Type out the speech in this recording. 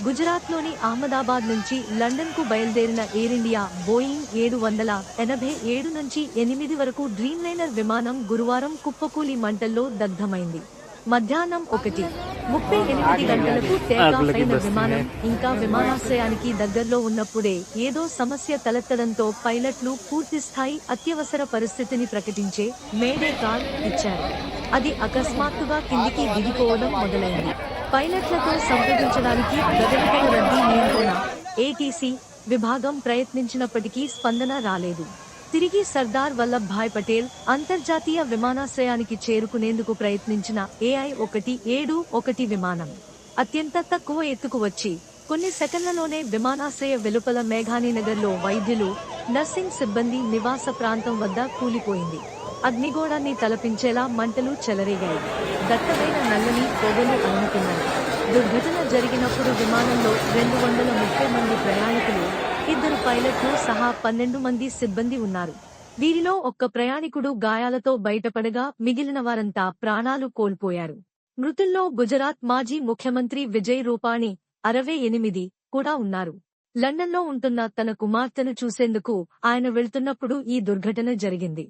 గుజరాత్లోని అహ్మదాబాద్ నుంచి లండన్కు బయలుదేరిన ఎయిర్ ఇండియా బోయింగ్ 787 నుంచి 8 వరకు డ్రీమ్లైనర్ విమానం గురువారం కుప్పకూలి మంటల్లో దగ్ధమైంది. మధ్యాహ్నం 1:38 గంటలకు టేకాఫ్ అయిన విమానం ఇంకా విమానాశ్రయానికి దగ్గర్లో ఉన్నప్పుడే ఏదో సమస్య తలెత్తడంతో పైలట్లు పూర్తిస్థాయి అత్యవసర పరిస్థితిని ప్రకటించే మేడే కాల్ ఇచ్చారు. అది అకస్మాత్తుగా కిందికి దిగిపోవడం మొదలైంది. పైలట్లతో సంప్రదించడానికి గగనతల రద్దీ నియంత్రణ ఏటీసీ విభాగం ప్రయత్నించినప్పటికీ స్పందన రాలేదు. తిరిగి సర్దార్ వల్లభాయ్ పటేల్ అంతర్జాతీయ విమానాశ్రయానికి చేరుకునేందుకు ప్రయత్నించిన AI-171 విమానం అత్యంత తక్కువ ఎత్తుకు వచ్చి కొన్ని సెకన్లలోనే విమానాశ్రయ వెలుపల మేఘానీనగర్లో వైద్యులు, నర్సింగ్ సిబ్బంది నివాస ప్రాంతం వద్ద కూలిపోయింది. అగ్నిగోళాన్ని తలపించేలా మంటలు చెలరేగాయి. దట్టమైన నల్లని పొగలు అలుముకున్నాయి. దుర్ఘటన జరిగినప్పుడు విమానంలో 230 మంది ప్రయాణికులు, 2 పైలట్లు సహా 12 మంది సిబ్బంది ఉన్నారు. వీరిలో ఒక్క ప్రయాణికుడు గాయాలతో బయటపడగా మిగిలిన వారంతా ప్రాణాలు కోల్పోయారు. మృతుల్లో గుజరాత్ మాజీ ముఖ్యమంత్రి విజయ్ రూపాణీ 68 కూడా ఉన్నారు. లండన్లో ఉంటున్న తన కుమార్తెను చూసేందుకు ఆయన వెళ్తున్నప్పుడు ఈ దుర్ఘటన జరిగింది.